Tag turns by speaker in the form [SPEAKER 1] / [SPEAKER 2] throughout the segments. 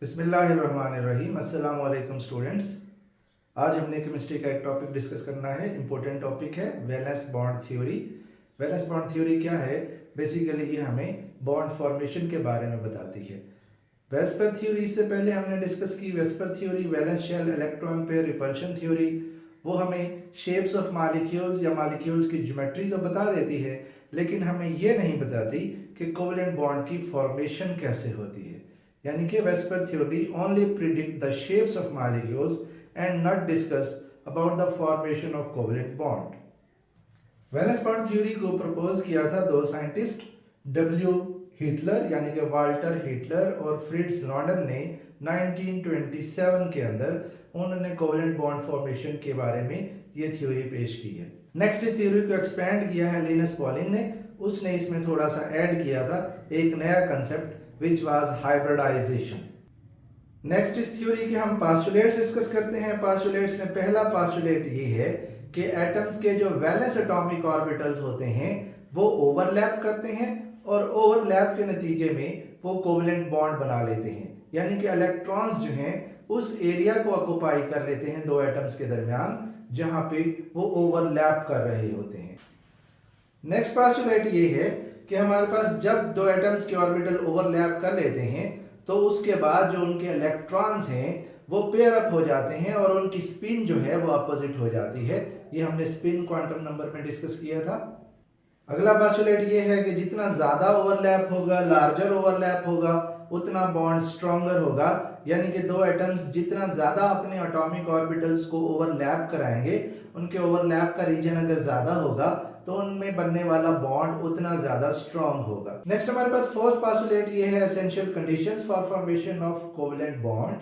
[SPEAKER 1] बिस्मिल्लाहिर्रहमानिर्रहीम। अस्सलाम वालेकुम स्टूडेंट्स। आज हमने केमिस्ट्री का एक टॉपिक डिस्कस करना है। इम्पोर्टेंट टॉपिक है valence bond theory. Valence bond theory क्या है? बेसिकली ये हमें बॉन्ड फॉर्मेशन के बारे में बताती है। वेस्पर थ्योरी से पहले हमने डिस्कस की। VSEPR theory valence shell electron pair repulsion theory, वो हमें शेप्स ऑफ मालिक्यूल्स या मालिक्यूल्स की ज्योमेट्री तो बता देती है, लेकिन हमें ये नहीं बताती कि कोवेलेंट बॉन्ड की फॉर्मेशन कैसे होती है। यानी कि VSEPR theory only predict the shapes of molecules and not discuss about the formation of covalent bond. Valence bond theory को प्रपोज किया था दो साइंटिस्ट, डब्ल्यू हिटलर यानी कि वाल्टर हिटलर और फ्रिट्ज लॉन्डन ने 1927 के अंदर उन्होंने कोवेलेंट बॉन्ड फॉर्मेशन के बारे में ये थ्योरी पेश की है। नेक्स्ट इस थ्योरी को एक्सपेंड किया है लिनस पॉलिंग ने। उसने इसमें थोड़ा सा ऐड किया था एक नया concept which was hybridisation. Next इस थ्योरी के हम पास्टुलेट्स डिस्कस करते हैं। पास्टुलेट्स में पहला पास्टुलेट ये है कि एटम्स के जो वैलेंस एटॉमिक ऑर्बिटल्स होते हैं वो ओवरलैप करते हैं और ओवरलैप के नतीजे में वो कोवेलेंट बॉन्ड बना लेते हैं। यानी कि इलेक्ट्रॉन्स जो हैं उस एरिया को ऑक्युपाई कर लेते हैं दो एटम्स के दरमियान जहां पे वो ओवरलैप कर रहे होते हैं। नेक्स्ट पास्टुलेट ये है कि हमारे पास जब दो एटम्स के ऑर्बिटल ओवरलैप कर लेते हैं तो उसके बाद जो उनके इलेक्ट्रॉन्स हैं वो पेयर अप हो जाते हैं और उनकी स्पिन जो है वो अपोजिट हो जाती है। ये हमने स्पिन क्वांटम नंबर में डिस्कस किया था। अगला पोस्टुलेट ये है कि जितना ज्यादा ओवरलैप होगा, लार्जर ओवरलैप होगा, उतना बॉन्ड स्ट्रॉन्गर होगा। यानी कि दो एटम्स जितना ज्यादा अपने एटॉमिक ऑर्बिटल्स को ओवरलैप कराएंगे, उनके ओवरलैप का रीजन अगर ज्यादा होगा तो उनमें बनने वाला बॉन्ड उतना ज्यादा स्ट्रॉन्ग होगा। नेक्स्ट हमारे पास फोर्थ पोस्टुलेट ये है essential conditions for formation of covalent bond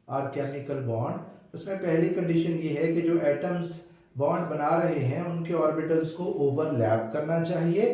[SPEAKER 1] और केमिकल बॉन्ड। उसमें पहली कंडीशन ये है कि जो एटम्स बॉन्ड बना रहे हैं उनके ऑर्बिटल्स को ओवरलैप करना चाहिए।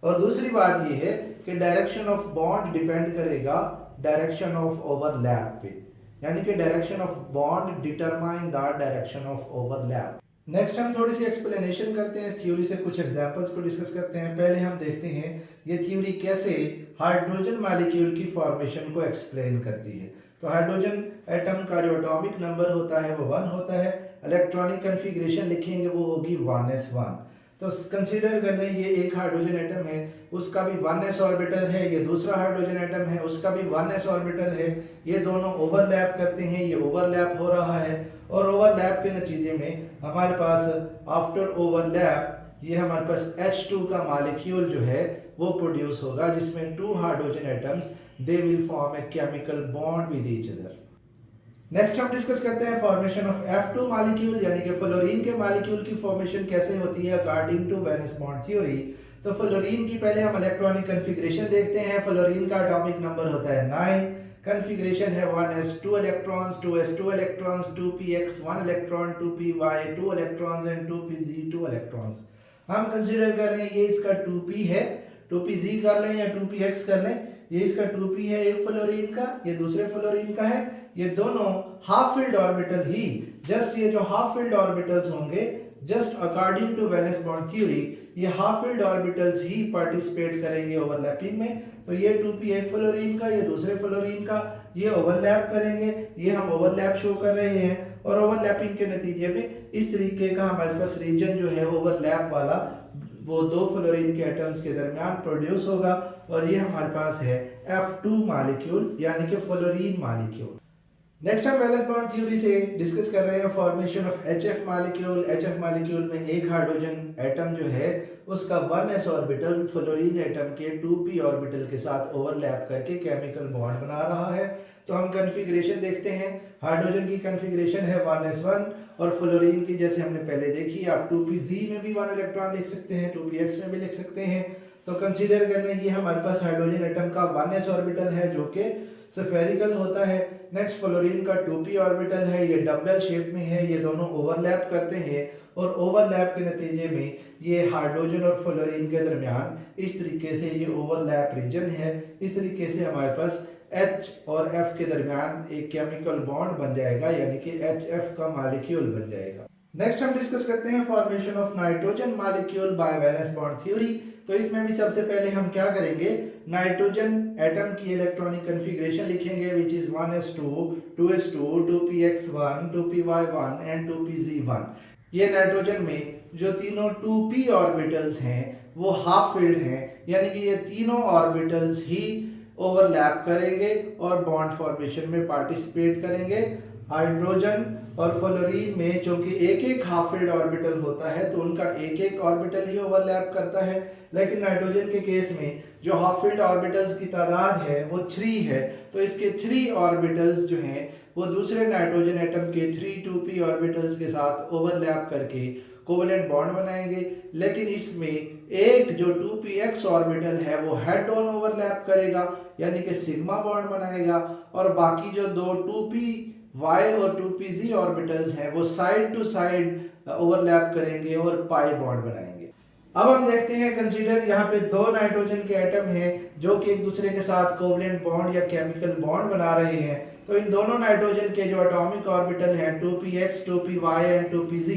[SPEAKER 1] और दूसरी बात यह है कि डायरेक्शन ऑफ बॉन्ड डिपेंड करेगा डायरेक्शन ऑफ ओवरलैप पे। यानी कि direction of bond determine the direction of overlap. Next हम थोड़ी सी एक्सप्लेनेशन करते हैं इस थ्योरी से, कुछ एग्जांपल्स को डिस्कस करते हैं। पहले हम देखते हैं ये थ्योरी कैसे हाइड्रोजन मॉलिक्यूल की फॉर्मेशन को एक्सप्लेन करती है। तो हाइड्रोजन एटम का जो एटॉमिक नंबर होता है वो 1 होता है। इलेक्ट्रॉनिक कन्फिग्रेशन लिखेंगे वो होगी 1s1। तो कंसीडर कर लें ये एक हाइड्रोजन एटम है, उसका भी 1s ऑर्बिटल है। ये दूसरा हाइड्रोजन एटम है, उसका भी 1s ऑर्बिटल है। ये दोनों ओवरलैप करते हैं, ये ओवरलैप हो रहा है और ओवरलैप के नतीजे में हमारे पास आफ्टर ओवरलैप ये हमारे पास H2 का मॉलिक्यूल जो है वो प्रोड्यूस होगा, जिसमें 2 hydrogen atoms they will form a chemical bond with each other. Next हम डिस्कस करते हैं फॉर्मेशन ऑफ F2 मॉलिक्यूल यानी कि फ्लोरीन के मॉलिक्यूल की फॉर्मेशन कैसे होती है according to valence bond theory. तो फ्लोरीन की पहले हम इलेक्ट्रॉनिक कन्फिग्रेशन देखते हैं। फ्लोरीन का एटॉमिक नंबर होता है 9। कन्फिग्रेशन है 1s2 electrons, 2s2 electrons, 2px 1 electron, 2py 2 electrons and 2pz 2 electrons. हम कंसीडर कर रहे हैं ये इसका 2p है, 2pz कर लें या 2px कर लें। ये इसका 2p है एक फ्लोरीन का, ये दूसरे फ्लोरीन का है। ये दोनों हाफ फिल्ड ऑर्बिटल ही, जस्ट ये जो हाफ फिल्ड ऑर्बिटल्स होंगे just according to valence bond theory ये हाफ फिल्ड ऑर्बिटल्स ही पार्टिसिपेट करेंगे ओवरलैपिंग में। तो ये 2p एक फ्लोरीन का, ये दूसरे फ्लोरीन का, ये ओवरलैप करेंगे। ये हम ओवरलैप शो कर रहे हैं और ओवरलैपिंग के नतीजे में इस तरीके का हमारे पास रीजन जो है ओवरलैप वाला वो दो फ्लोरीन के एटम्स के दरमियान प्रोड्यूस होगा और ये हमारे पास है F2 मॉलिक्यूल यानी कि फ्लोरीन मॉलिक्यूल। नेक्स्ट हम वैलेंस बॉन्ड थ्योरी से डिस्कस कर रहे हैं formation of HF molecule. HF molecule में एक हाइड्रोजन एटम जो है उसका 1s ऑर्बिटल फ्लोरीन एटम के 2p ऑर्बिटल के साथ ओवरलैप करके केमिकल बॉन्ड बना रहा है। तो हम कन्फिग्रेशन देखते हैं। हाइड्रोजन की कन्फिग्रेशन है 1s1 और फ्लोरीन की जैसे हमने पहले देखी, आप 2pz में भी 1 इलेक्ट्रॉन लिख सकते हैं, 2px में भी लिख सकते हैं। तो कंसीडर कर लें कि हमारे पास हाइड्रोजन एटम का 1s ऑर्बिटल है जो कि स्फेरिकल होता है। नेक्स्ट फ्लोरीन का 2p ऑर्बिटल है, ये डबल शेप में है। ये दोनों ओवरलैप करते हैं और ओवरलैप के नतीजे में ये हाइड्रोजन और फ्लोरीन के दरमियान इस तरीके से ये ओवरलैप रीजन है। इस तरीके से हमारे पास H और F के दरमियान एक केमिकल बॉन्ड बन जाएगा यानी कि HF का मॉलिक्यूल बन जाएगा। नेक्स्ट हम डिस्कस करते हैं formation of nitrogen molecule by valence bond theory. तो इसमें भी सबसे पहले हम क्या करेंगे, नाइट्रोजन एटम की इलेक्ट्रॉनिक कन्फिग्रेशन लिखेंगे which is 1s2, 2s2, 2px1, 2py1 and 2pz1। ये नाइट्रोजन में जो तीनों 2p ऑर्बिटल्स हैं वो हाफ फिल्ड हैं, यानी कि ये तीनों ऑर्बिटल्स ही ओवरलैप करेंगे और बॉन्ड फॉर्मेशन में पार्टिसिपेट करेंगे। हाइड्रोजन और फ्लोरीन में चूंकि एक एक हाफ फिल्ड ऑर्बिटल होता है तो उनका एक एक ऑर्बिटल ही ओवरलैप करता है, लेकिन नाइट्रोजन के केस में जो हाफ फिल्ड ऑर्बिटल्स की तादाद है वो 3 है, तो इसके 3 ऑर्बिटल्स जो हैं वो दूसरे नाइट्रोजन एटम के 3 2p ऑर्बिटल्स के साथ ओवरलैप करके कोवलेंट बॉन्ड बनाएंगे। लेकिन इसमें एक जो 2px ऑर्बिटल है वो हेड ऑन ओवरलैप करेगा, यानी कि सिग्मा बॉन्ड बनाएगा, और बाकी जो दो 2py और 2pz ऑर्बिटल्स हैं वो साइड टू साइड ओवरलैप करेंगे और पाई बॉन्ड बनाएंगे। अब हम देखते हैं, कंसीडर यहाँ पे दो नाइट्रोजन के एटम हैं जो कि एक दूसरे के साथ कोवलेंट बॉन्ड या केमिकल बॉन्ड बना रहे हैं। तो इन दोनों नाइट्रोजन के जो एटॉमिक ऑर्बिटल हैं 2px, 2py एंड 2pz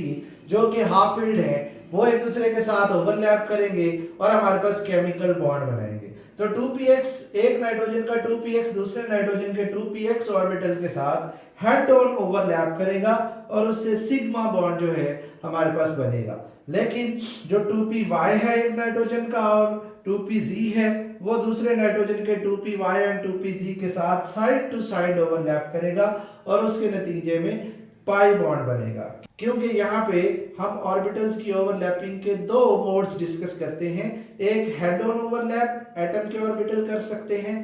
[SPEAKER 1] जो कि हाफ फिल्ड हैं वो एक दूसरे के साथ ओवरलैप करेंगे और हमारे पास केमिकल बॉन्ड बनाएंगे। तो 2px, एक नाइट्रोजन का 2px दूसरे नाइट्रोजन के 2px ऑर्बिटल के साथ हेड ऑन ओवरलैप करेगा और उससे सिग्मा बॉन्ड जो है हमारे पास बनेगा। लेकिन जो 2py है एक नाइट्रोजन का और 2pz है वो दूसरे नाइट्रोजन के 2py एंड 2pz के साथ साइड टू साइड ओवरलैप करेगा और उसके नतीजे में पाई बॉन्ड बनेगा। क्योंकि यहाँ पे हम ऑर्बिटल्स की ओवरलैपिंग के दो मोड्स डिस्कस करते हैं, एक हेड ऑन ओवरलैप एटम के ऑर्बिटल कर सकते हैं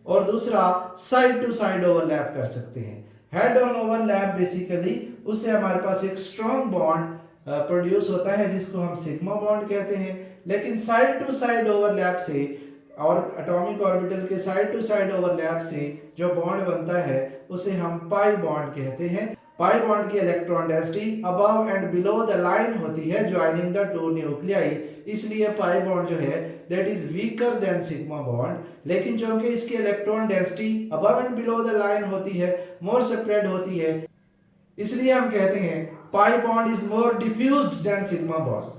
[SPEAKER 1] और दूसरा साइड टू साइड ओवरलैप कर सकते हैं। हेड ऑन ओवरलैप बेसिकली उससे हमारे पास एक स्ट्रॉन्ग बॉन्ड प्रोड्यूस होता है जिसको हम सिग्मा बॉन्ड कहते हैं, लेकिन साइड टू साइड ओवरलैप से और एटॉमिक ऑर्बिटल के साइड टू साइड ओवरलैप से जो बॉन्ड बनता है उसे हम पाई बॉन्ड कहते हैं। पाई बॉन्ड की electron density above and below the line होती है ज्वाइनिंग द टू न्यूक्लियाई, इसलिए पाई बॉन्ड जो है that is weaker then sigma bond. लेकिन चूंकि इसकी electron density above and below the line होती है, मोर स्प्रेड होती है, इसलिए हम कहते हैं pi bond is more diffused then sigma bond.